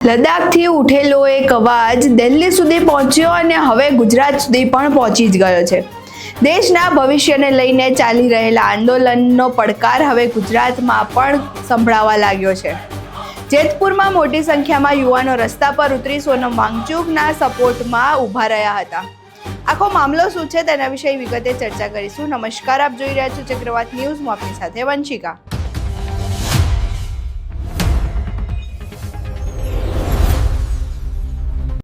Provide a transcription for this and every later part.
લદ્દાખથી ઉઠેલો એક અવાજ દિલ્હી સુધી પહોંચ્યો અને હવે ગુજરાત સુધી પણ પહોંચી જ ગયો છે। દેશના ભવિષ્યને લઈને ચાલી રહેલા આંદોલનનો પડકાર હવે ગુજરાતમાં પણ સંભળાવા લાગ્યો છે। જેતપુરમાં મોટી સંખ્યામાં યુવાનો રસ્તા પર ઉતરી સોનમ વાંગચુકના સપોર્ટમાં ઊભા રહ્યા હતા। આખો મામલો શું છે તેના વિશે વિગતે ચર્ચા કરીશું। નમસ્કાર, આપ જોઈ રહ્યા છો ચક્રવાત ન્યૂઝ। હું આપની સાથે વંશિકા।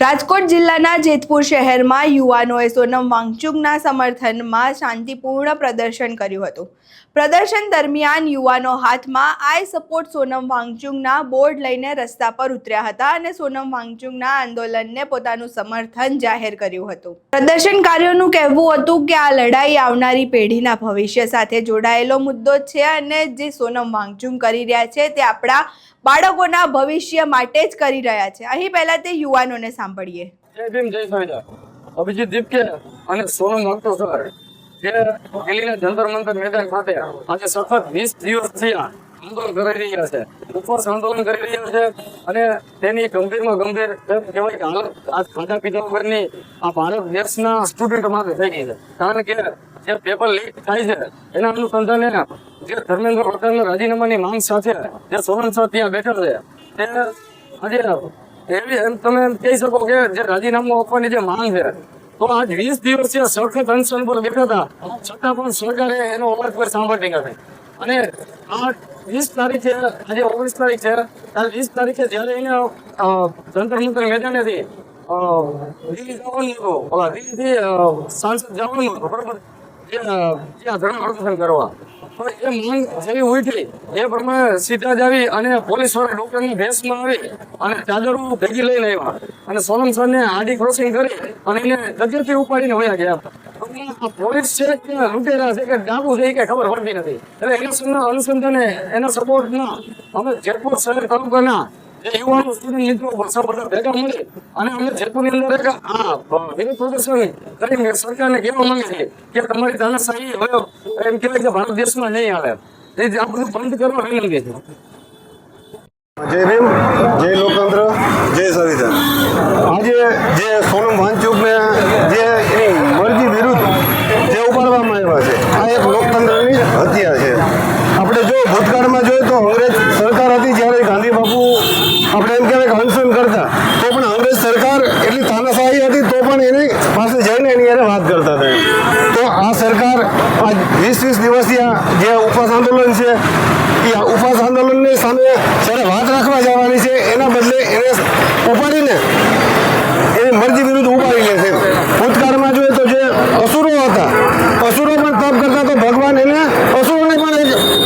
રાજકોટ જિલ્લાના જેતપુર શહેરમાં યુવાનોએ સોનમ વાંગચુકના સમર્થનમાં શાંતિપૂર્ણ પ્રદર્શન કર્યું હતું। પ્રદર્શન દરમિયાન યુવાનો હાથમાં આઈ સપોર્ટ સોનમ વાંગચુકના બોર્ડ લઈને રસ્તા પર ઉતર્યા હતા અને સોનમ વાંગચુકના આંદોલનને પોતાનું સમર્થન જાહેર કર્યું હતું। પ્રદર્શનકારીઓનું કહેવું હતું કે આ લડાઈ આવનારી પેઢીના ભવિષ્ય સાથે જોડાયેલો મુદ્દો છે અને જે સોનમ વાંગચુક કરી રહ્યા છે તે આપણા બાળકોના ભવિષ્ય માટે જ કરી રહ્યા છે। અહીં પહેલા તે યુવાનોને સાંભળીએ। જય ભીમ, જય સંવિધાન। અભિજીત દીપકે અને સોનમ વાંગચુક સર જે દિલ્હીના જંતર મંતર મેદાન ખાતે આજે સતત 20 દિવસથી આંદોલન કરી રહ્યા છે, ઉપવાસ આંદોલન કરી રહ્યા છે અને તેની ગંભીરમાં ગંભીર કહેવાય કે હાલત આ ખાધા પીધા વગરની આ ભારત દેશના સ્ટુડન્ટ માટે થઈ ગઈ છે। કારણ કે જે પેપર લીક થાય છે એના અનુસંધાને જે ધર્મેન્દ્ર પ્રધાનના રાજીનામાની માંગ સાથે જે સોનમ સર ત્યાં બેઠા છે તે આજે એવી એમ તમે કહી શકો કે જે રાજીનામું આપવાની જે માંગ છે તો આજ 20 દિવસથી સખત અનશન પર બેઠા હતા, છતાં પણ સરકારે એનો અવાજ પર સાંભળતી નથી। અને આ 20 તારીખે આજે 19 તારીખ છે, કાલ 20 તારીખે જ્યારે એને જંતર મંતર મેદાનેથી દિલ્હી જવાનું હતું, દિલ્હીથી સાંસદ જવાનું હતું, બરોબર, જ્યાં ધર્મ પ્રદર્શન કરવા, પણ એ માંગ જેવી ઉઠી એ પ્રમાણે સીધા જ આવી અને પોલીસ વાળા ડોક્ટરની ભેસમાં આવી અને ચાદરો ભેગી લઈને આવ્યા અને સોનમ સરને આડી ક્રોસિંગ કરી અને એને જગ્યાથી ઉપાડીને વયા ગયા। પોલીસ છે કે લૂંટેરા છે કે ડાકુ છે કે ખબર પડતી નથી। એટલે એના અનુસંધાને એના સપોર્ટમાં અમે જેતપુર શહેર તાલુકાના જે યુવાનો સ્ટુડન્ટ મિત્રો બધા ભેગા મળી અને અમે જેતપુરની અંદર એક વિરોધ પ્રદર્શન કરીને સરકારને કહેવા માંગે છે કે તમારી તાનાશાહી હવે એમ કહેવાય કે ભારત દેશમાં નહીં આવે, એ આ બધું બંધ કરવા વિનંતી છે। જય ભીમ, જય લોકતંત્ર, જય સંવિધાન। આજે જે સોનમ વાંગચુકને જે એની મરજી વિરુદ્ધ જે ઉપાડવામાં આવ્યા છે આ એક લોકતંત્રની હત્યા છે। આપણે જો ભૂતકાળમાં જોઈએ તો અંગ્રેજ સરકાર હતી જ્યારે ગાંધી બાપુ આપણે એમ કહેવાય કે અનશન કરતા તો પણ અંગ્રેજ સરકાર એટલી તાનાશાહી હતી તો પણ એની પાસે જઈને એની યારે વાત કરતા હતા। તો આ સરકાર આ 20 દિવસથી જે ઉપવાસ આંદોલન છે એ ઉપવાસ આંદોલનની સામે જ્યારે વાત રાખવા જવાની છે એના બદલે એને ઉપાડીને એની મરજી વિરુદ્ધ ઉપાડી લે છે। ભૂતકાળમાં જોઈએ તો જે અસુરો હતા, અસુરો પણ તપ કરતા તો ભગવાન એને અસુરોને પણ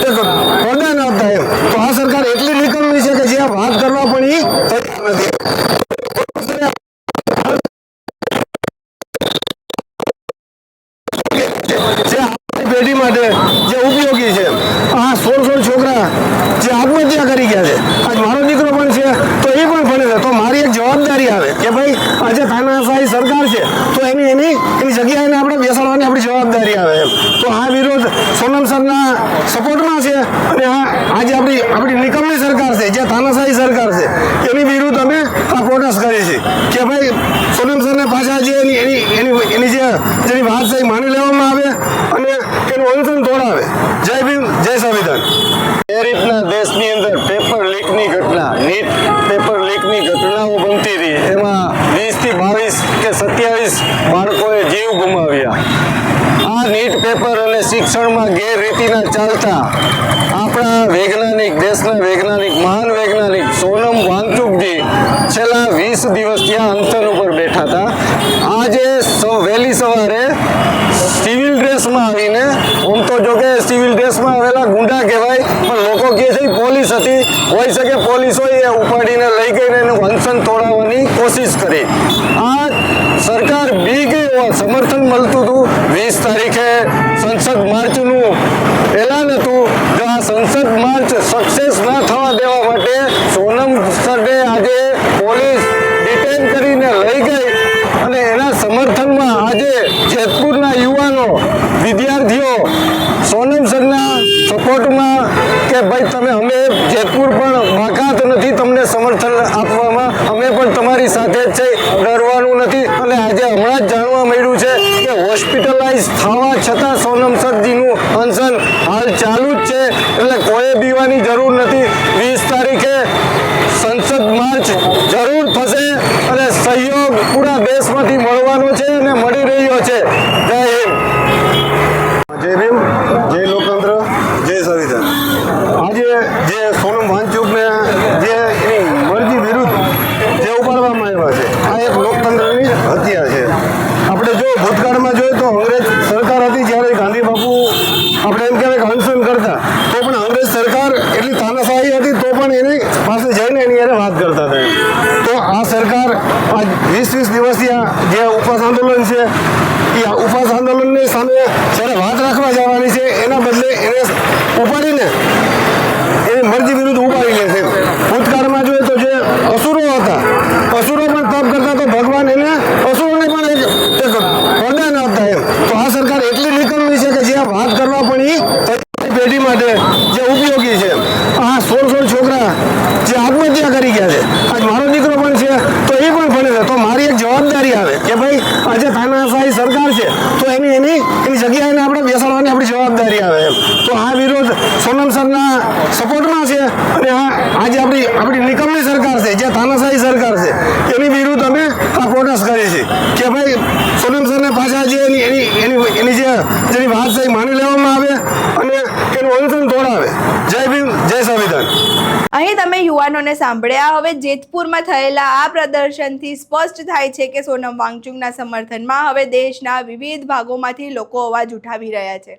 એક વરદાન આપતા એમ। તો આ સરકાર એટલી નીકળવી છે કે જે વાત કરવા પણ એ તૈયાર નથી। પેઢી માટે જે ઉપયોગી છે આ 16 છોકરા જે આત્મહત્યા કરી ગયા છે, આજ મારો દીકરો પણ છે તો એ પણ ભણે છે, તો મારી એક જવાબદારી આવે કે ભાઈ આજે તાનાશાહી સરકાર છે તો એની જગ્યાએ આપણે બેસાડવાની આપણી જવાબદારી આવે એમ। તો આ વિરોધ સોનમ સરના સપોર્ટમાં છે અને આજે આપણી નિકમની સરકાર છે, જે તાનાશાહી સરકાર છે એની વિરુદ્ધ અમે આ પ્રોટેસ્ટ કરી છે કે ભાઈ સોનમ સરને પાછા જે એની જેની વાત છે માની લેવામાં આવે અને એનું અનશન તોડાવે। જય ભીમ, જય સંવિધાન। એ રીતના દેશની અંદર પેપર લીકની ઘટના, નીટ પેપર લીકની ઘટનાઓ બનતી હતી, એમાં 20 થી 22 કે 27 બાળકોએ જીવ ગુમાવ્યા। આ નીટ પેપર અને શિક્ષણમાં ગેરરીતિના ચાલતા આપણા વૈજ્ઞાનિક, દેશના વૈજ્ઞાનિક, મહાન વૈજ્ઞાનિક સોનમ વાંગચુકજી છેલ્લા 20 દિવસ ત્યાં અનશન ઉપર બેઠા હતા। આજે વહેલી સવારે સિવિલ ડ્રેસમાં આવીને, આમ તો જો કે સિવિલ ડ્રેસમાં આવેલા ગુંડા કહેવાય પણ લોકો કહે છે પોલીસ હતી, હોઈ શકે પોલીસ હોય, એ ઉપાડીને લઈ ગઈને એનું અનશન તોડાવવાની કોશિશ કરી। આ સરકાર બી ગઈ હોવા સમર્થન મળતું હતું। 20 તારીખે સંસદ માર્ચનું એલાન હતું, જો આ સંસદ માર્ચ સક્સેસ ના થવા દેવા માટે સોનમ સરને આજે પોલીસ ડિટેન કરીને લઈ ગઈ અને એના સમર્થનમાં આજે જેતપુરના યુવાનો, વિદ્યાર્થીઓ સોનમ સરના સપોર્ટમાં કે ભાઈ તમે અમે જેતપુર પણ બાકાત નથી તમને સમર્થન આપવામાં માર્ચ જરૂર થશે અને સહયોગ પૂરા દેશમાંથી મળવાનો છે અને મળી રહ્યો છે. જય હિન્દ, જય ભીમ, જય લોકતંત્ર, જય સંવિધાન. આજે જે સોનમ વાંગચુકને જે એની મરજી વિરુદ્ધ જે ઉપાડવામાં આવ્યા છે, આ એક લોકતંત્રની હત્યા છે. આપણે જો ભૂતકાળમાં જોઈએ તો અંગ્રેજ સરકાર હતી, જ્યારે ગાંધી બાપુ આપણે એમ કહેવાય કે અનશન કરતા, તો પણ અંગ્રેજ સરકાર એટલી તાનાશાહી હતી તો પણ એની પાસે જઈને એની હારે વાત કરતા હતા. તો આ સરકાર આ 20 દિવસીય જે ઉપવાસ આંદોલન છે, એ ઉપવાસ આંદોલનની સામે જ્યારે વાત રાખવા જવાની છે, એના બદલે એને ઉપાડીને એની મરજી વિરુદ્ધ ઉપાડી લે છે. ભૂતકાળમાં જોઈએ તો જે અસુરો હતા, અસુરો પણ તપ કરતા તો ભગવાન એને અસુરોને પણ એક વરદાન આપતા એમ. તો આ સરકાર એટલી નિકલની છે કે જે વાત કરવા પણ એ પેઢી માટે જે ઉપયોગી છે. આ 16 છોકરા જે આત્મહત્યા કરી ગયા છે, આજ મારો દીકરો પણ છે તો એ પણ ભણે છે, તો મારી એક જવાબદારી આવે કે ભાઈ આજે તાનાશાહી સરકાર છે તો એની જગ્યાએ આપણે બેસાડવાની આપણી જવાબદારી આવે એમ. તો આ વિરોધ સોનમ સરના સપોર્ટમાં છે અને આજે આપણી નિકમની સરકાર છે, જે તાનાશાહી સરકાર છે, એની વિરુદ્ધ અમે આ પ્રોટેસ્ટ કરીએ છીએ કે ભાઈ સોનમ સરને પાછા જે એની જેની વાત છે એ માની લેવામાં આવે અને એનું અનશન તોડાવે. જય ભીમ, જય સંવિધાન. અહીં તમે યુવાનોને સાંભળ્યા. હવે જેતપુરમાં થયેલા આ પ્રદર્શનથી સ્પષ્ટ થાય છે કે સોનમ વાંગચુકના સમર્થનમાં હવે દેશના વિવિધ ભાગોમાંથી લોકો અવાજ ઉઠાવી રહ્યા છે.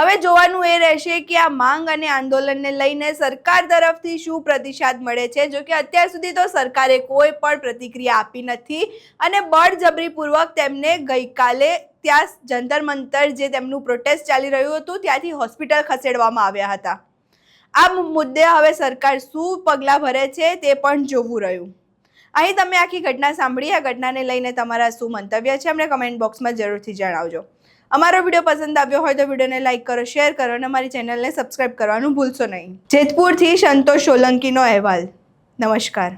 હવે જોવાનું એ રહેશે કે આ માંગ અને આંદોલનને લઈને સરકાર તરફથી શું પ્રતિસાદ મળે છે. જો કે અત્યાર સુધી તો સરકારે કોઈ પણ પ્રતિક્રિયા આપી નથી અને બળજબરીપૂર્વક તેમને ગઈકાલે ત્યાં જંતર મંતર જે તેમનું પ્રોટેસ્ટ ચાલી રહ્યું હતું ત્યાંથી હોસ્પિટલ ખસેડવામાં આવ્યા હતા. આ મુદ્દે હવે સરકાર શું પગલાં ભરે છે તે પણ જોવું રહ્યું. અહીં તમે આખી ઘટના સાંભળી. આ ઘટનાને લઈને તમારા શું મંતવ્ય છે અમને કમેન્ટ બોક્સમાં જરૂરથી જણાવજો. અમારો વિડીયો પસંદ આવ્યો હોય તો વિડીયોને લાઇક કરો, શેર કરો અને અમારી ચેનલને સબસ્ક્રાઇબ કરવાનું ભૂલશો નહીં. જેતપુરથી સંતોષ સોલંકીનો અહેવાલ. નમસ્કાર.